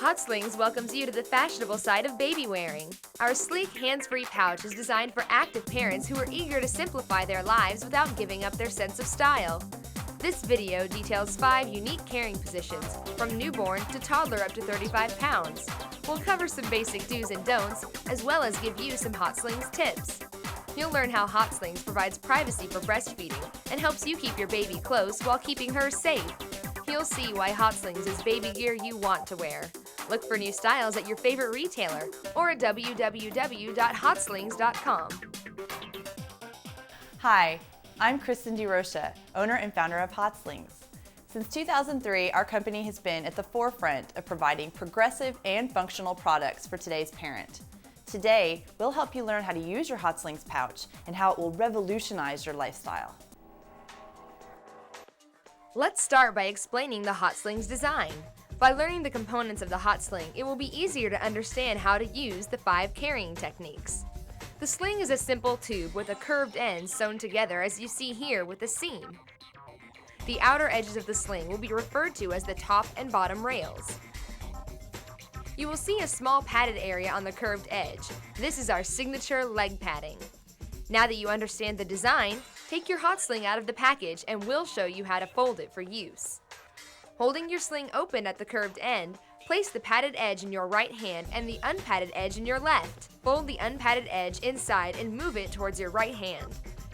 Hotslings welcomes you to the fashionable side of baby wearing. Our sleek, hands-free pouch is designed for active parents who are eager to simplify their lives without giving up their sense of style. This video details 5 unique carrying positions, from newborn to toddler up to 35 pounds. We'll cover some basic do's and don'ts, as well as give you some Hotslings tips. You'll learn how Hotslings provides privacy for breastfeeding and helps you keep your baby close while keeping her safe. You'll see why Hotslings is baby gear you want to wear. Look for new styles at your favorite retailer or at www.hotslings.com. Hi, I'm Kristen DeRocha, owner and founder of Hotslings. Since 2003, our company has been at the forefront of providing progressive and functional products for today's parent. Today, we'll help you learn how to use your Hotslings pouch and how it will revolutionize your lifestyle. Let's start by explaining the Hotslings design. By learning the components of the Hotsling, it will be easier to understand how to use the 5 carrying techniques. The sling is a simple tube with a curved end sewn together as you see here with a seam. The outer edges of the sling will be referred to as the top and bottom rails. You will see a small padded area on the curved edge. This is our signature leg padding. Now that you understand the design, take your Hotsling out of the package and we'll show you how to fold it for use. Holding your sling open at the curved end, place the padded edge in your right hand and the unpadded edge in your left. Fold the unpadded edge inside and move it towards your right hand.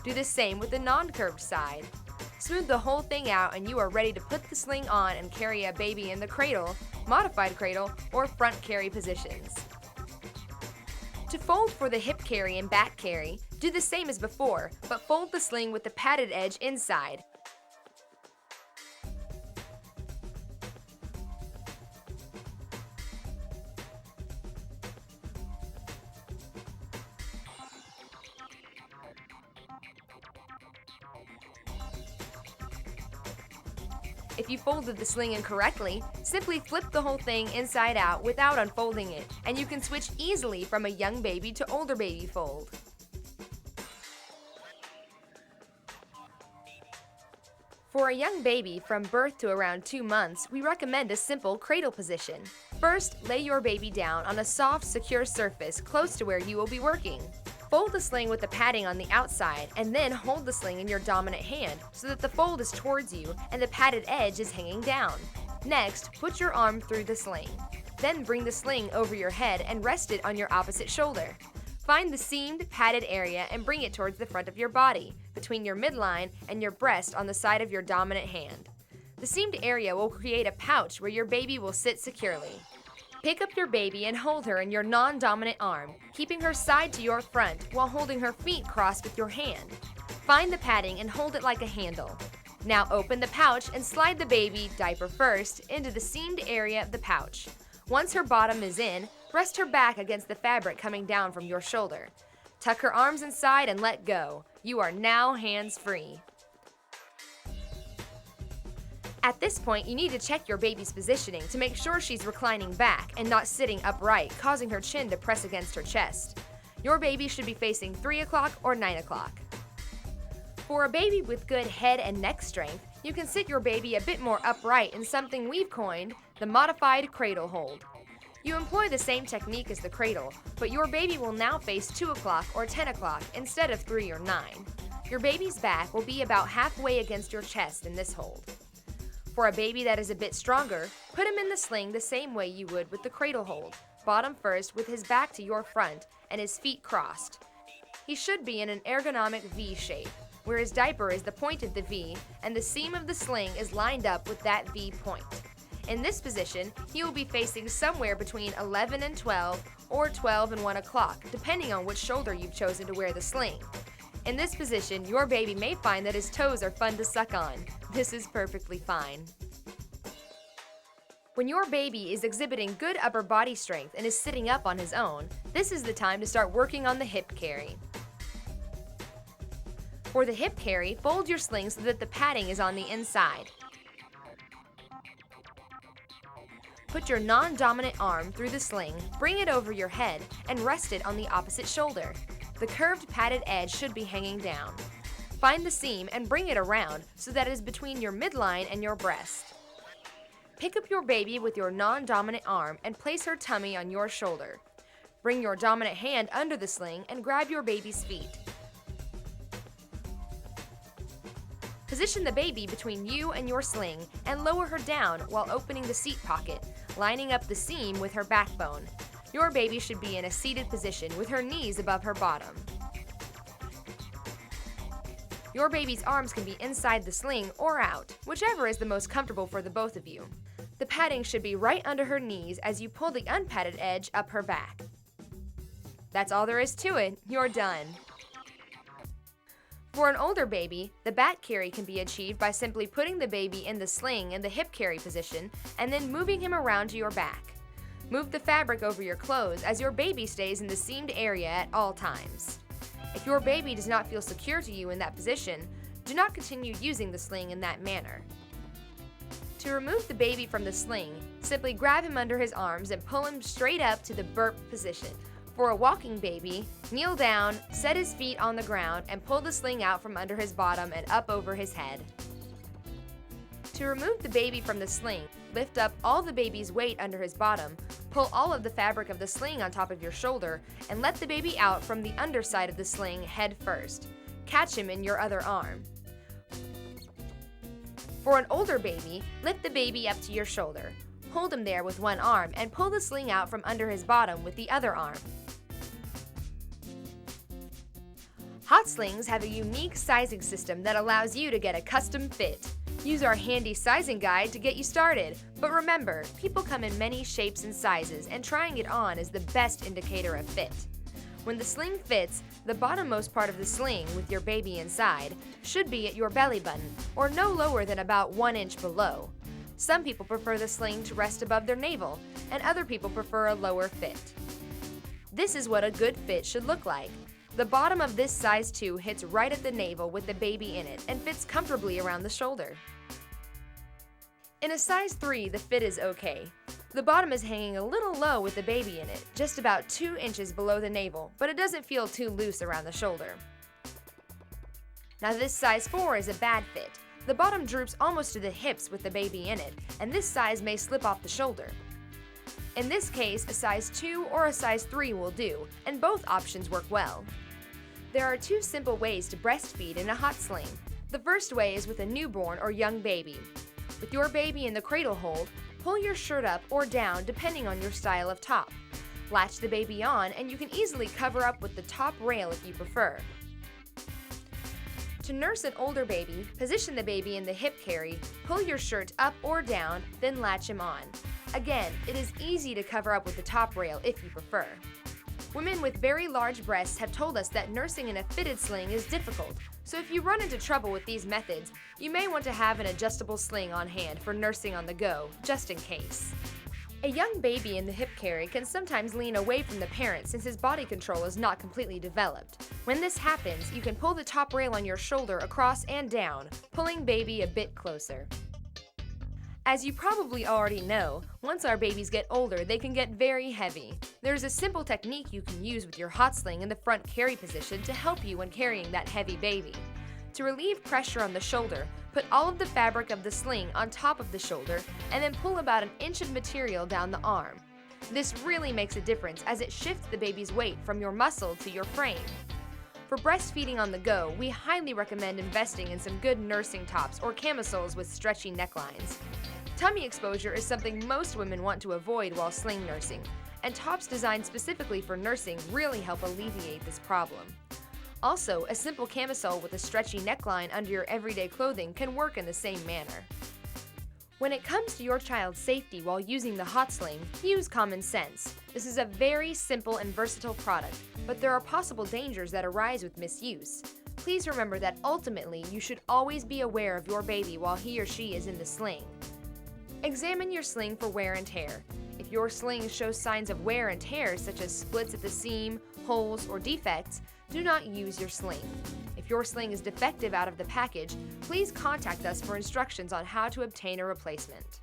Do the same with the non-curved side. Smooth the whole thing out and you are ready to put the sling on and carry a baby in the cradle, modified cradle, or front carry positions. To fold for the hip carry and back carry, do the same as before, but fold the sling with the padded edge inside. If you folded the sling incorrectly, simply flip the whole thing inside out without unfolding it, and you can switch easily from a young baby to older baby fold. For a young baby from birth to around 2 months, we recommend a simple cradle position. First, lay your baby down on a soft, secure surface close to where you will be working. Fold the sling with the padding on the outside and then hold the sling in your dominant hand so that the fold is towards you and the padded edge is hanging down. Next, put your arm through the sling. Then bring the sling over your head and rest it on your opposite shoulder. Find the seamed, padded area and bring it towards the front of your body, between your midline and your breast on the side of your dominant hand. The seamed area will create a pouch where your baby will sit securely. Pick up your baby and hold her in your non-dominant arm, keeping her side to your front while holding her feet crossed with your hand. Find the padding and hold it like a handle. Now open the pouch and slide the baby, diaper first, into the seamed area of the pouch. Once her bottom is in, rest her back against the fabric coming down from your shoulder. Tuck her arms inside and let go. You are now hands-free. At this point, you need to check your baby's positioning to make sure she's reclining back and not sitting upright, causing her chin to press against her chest. Your baby should be facing 3 o'clock or 9 o'clock. For a baby with good head and neck strength, you can sit your baby a bit more upright in something we've coined the modified cradle hold. You employ the same technique as the cradle, but your baby will now face 2 o'clock or 10 o'clock instead of 3 or 9. Your baby's back will be about halfway against your chest in this hold. For a baby that is a bit stronger, put him in the sling the same way you would with the cradle hold, bottom first with his back to your front and his feet crossed. He should be in an ergonomic V shape, where his diaper is the point of the V and the seam of the sling is lined up with that V point. In this position, he will be facing somewhere between 11 and 12 or 12 and 1 o'clock, depending on which shoulder you've chosen to wear the sling. In this position, your baby may find that his toes are fun to suck on. This is perfectly fine. When your baby is exhibiting good upper body strength and is sitting up on his own, this is the time to start working on the hip carry. For the hip carry, fold your sling so that the padding is on the inside. Put your non-dominant arm through the sling, bring it over your head, and rest it on the opposite shoulder. The curved padded edge should be hanging down. Find the seam and bring it around so that it is between your midline and your breast. Pick up your baby with your non-dominant arm and place her tummy on your shoulder. Bring your dominant hand under the sling and grab your baby's feet. Position the baby between you and your sling and lower her down while opening the seat pocket, lining up the seam with her backbone. Your baby should be in a seated position with her knees above her bottom. Your baby's arms can be inside the sling or out, whichever is the most comfortable for the both of you. The padding should be right under her knees as you pull the unpadded edge up her back. That's all there is to it. You're done. For an older baby, the back carry can be achieved by simply putting the baby in the sling in the hip carry position and then moving him around to your back. Move the fabric over your clothes as your baby stays in the seamed area at all times. If your baby does not feel secure to you in that position, do not continue using the sling in that manner. To remove the baby from the sling, simply grab him under his arms and pull him straight up to the burp position. For a walking baby, kneel down, set his feet on the ground, and pull the sling out from under his bottom and up over his head. To remove the baby from the sling, lift up all the baby's weight under his bottom, pull all of the fabric of the sling on top of your shoulder, and let the baby out from the underside of the sling head first. Catch him in your other arm. For an older baby, lift the baby up to your shoulder. Hold him there with one arm and pull the sling out from under his bottom with the other arm. Hotslings have a unique sizing system that allows you to get a custom fit. Use our handy sizing guide to get you started. But remember, people come in many shapes and sizes, and trying it on is the best indicator of fit. When the sling fits, the bottommost part of the sling, with your baby inside, should be at your belly button, or no lower than about 1 inch below. Some people prefer the sling to rest above their navel, and other people prefer a lower fit. This is what a good fit should look like. The bottom of this size 2 hits right at the navel with the baby in it and fits comfortably around the shoulder. In a size 3, the fit is okay. The bottom is hanging a little low with the baby in it, just about 2 inches below the navel, but it doesn't feel too loose around the shoulder. Now this size 4 is a bad fit. The bottom droops almost to the hips with the baby in it, and this size may slip off the shoulder. In this case, a size 2 or a size 3 will do, and both options work well. There are 2 simple ways to breastfeed in a hot sling. The first way is with a newborn or young baby. With your baby in the cradle hold, pull your shirt up or down depending on your style of top. Latch the baby on, and you can easily cover up with the top rail if you prefer. To nurse an older baby, position the baby in the hip carry, pull your shirt up or down, then latch him on. Again, it is easy to cover up with the top rail if you prefer. Women with very large breasts have told us that nursing in a fitted sling is difficult, so if you run into trouble with these methods, you may want to have an adjustable sling on hand for nursing on the go, just in case. A young baby in the hip carry can sometimes lean away from the parent since his body control is not completely developed. When this happens, you can pull the top rail on your shoulder across and down, pulling baby a bit closer. As you probably already know, once our babies get older, they can get very heavy. There's a simple technique you can use with your hot sling in the front carry position to help you when carrying that heavy baby. To relieve pressure on the shoulder, put all of the fabric of the sling on top of the shoulder and then pull about 1 inch of material down the arm. This really makes a difference as it shifts the baby's weight from your muscle to your frame. For breastfeeding on the go, we highly recommend investing in some good nursing tops or camisoles with stretchy necklines. Tummy exposure is something most women want to avoid while sling nursing, and tops designed specifically for nursing really help alleviate this problem. Also, a simple camisole with a stretchy neckline under your everyday clothing can work in the same manner. When it comes to your child's safety while using the hot sling, use common sense. This is a very simple and versatile product, but there are possible dangers that arise with misuse. Please remember that ultimately you should always be aware of your baby while he or she is in the sling. Examine your sling for wear and tear. If your sling shows signs of wear and tear, such as splits at the seam, holes, or defects, do not use your sling. If your sling is defective out of the package, please contact us for instructions on how to obtain a replacement.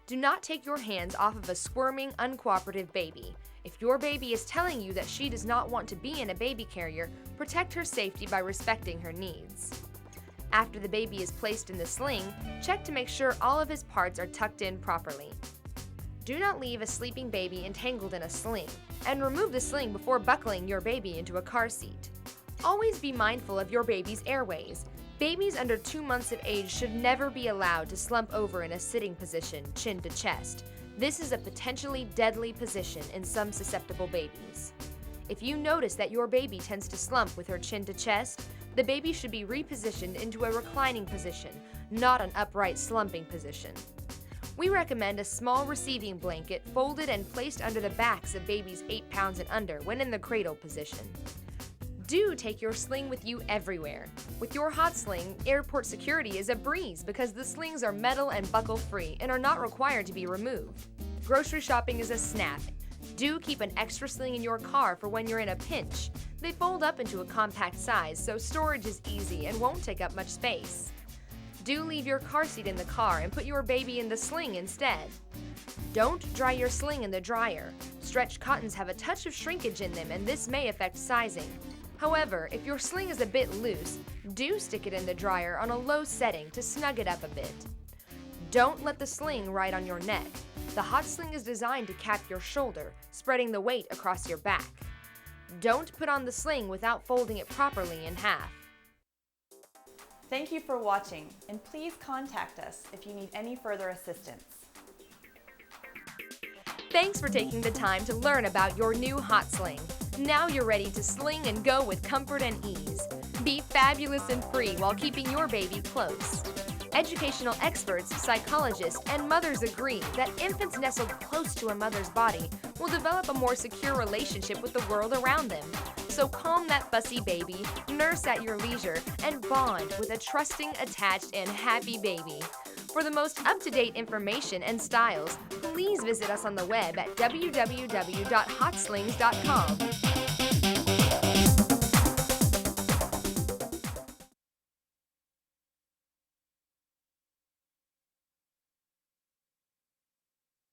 Do not take your hands off of a squirming, uncooperative baby. If your baby is telling you that she does not want to be in a baby carrier, protect her safety by respecting her needs. After the baby is placed in the sling, check to make sure all of his parts are tucked in properly. Do not leave a sleeping baby entangled in a sling, and remove the sling before buckling your baby into a car seat. Always be mindful of your baby's airways. Babies under 2 months of age should never be allowed to slump over in a sitting position, chin to chest. This is a potentially deadly position in some susceptible babies. If you notice that your baby tends to slump with her chin to chest, the baby should be repositioned into a reclining position, not an upright slumping position. We recommend a small receiving blanket folded and placed under the backs of babies 8 pounds and under when in the cradle position. Do take your sling with you everywhere. With your Hotsling, airport security is a breeze because the slings are metal and buckle-free and are not required to be removed. Grocery shopping is a snap. Do keep an extra sling in your car for when you're in a pinch. They fold up into a compact size, so storage is easy and won't take up much space. Do leave your car seat in the car and put your baby in the sling instead. Don't dry your sling in the dryer. Stretched cottons have a touch of shrinkage in them, and this may affect sizing. However, if your sling is a bit loose, do stick it in the dryer on a low setting to snug it up a bit. Don't let the sling ride on your neck. The Hotsling is designed to cap your shoulder, spreading the weight across your back. Don't put on the sling without folding it properly in half. Thank you for watching, and please contact us if you need any further assistance. Thanks for taking the time to learn about your new Hotsling. Now you're ready to sling and go with comfort and ease. Be fabulous and free while keeping your baby close. Educational experts, psychologists, and mothers agree that infants nestled close to a mother's body will develop a more secure relationship with the world around them. So calm that fussy baby, nurse at your leisure, and bond with a trusting, attached, and happy baby. For the most up-to-date information and styles, please visit us on the web at www.hotslings.com.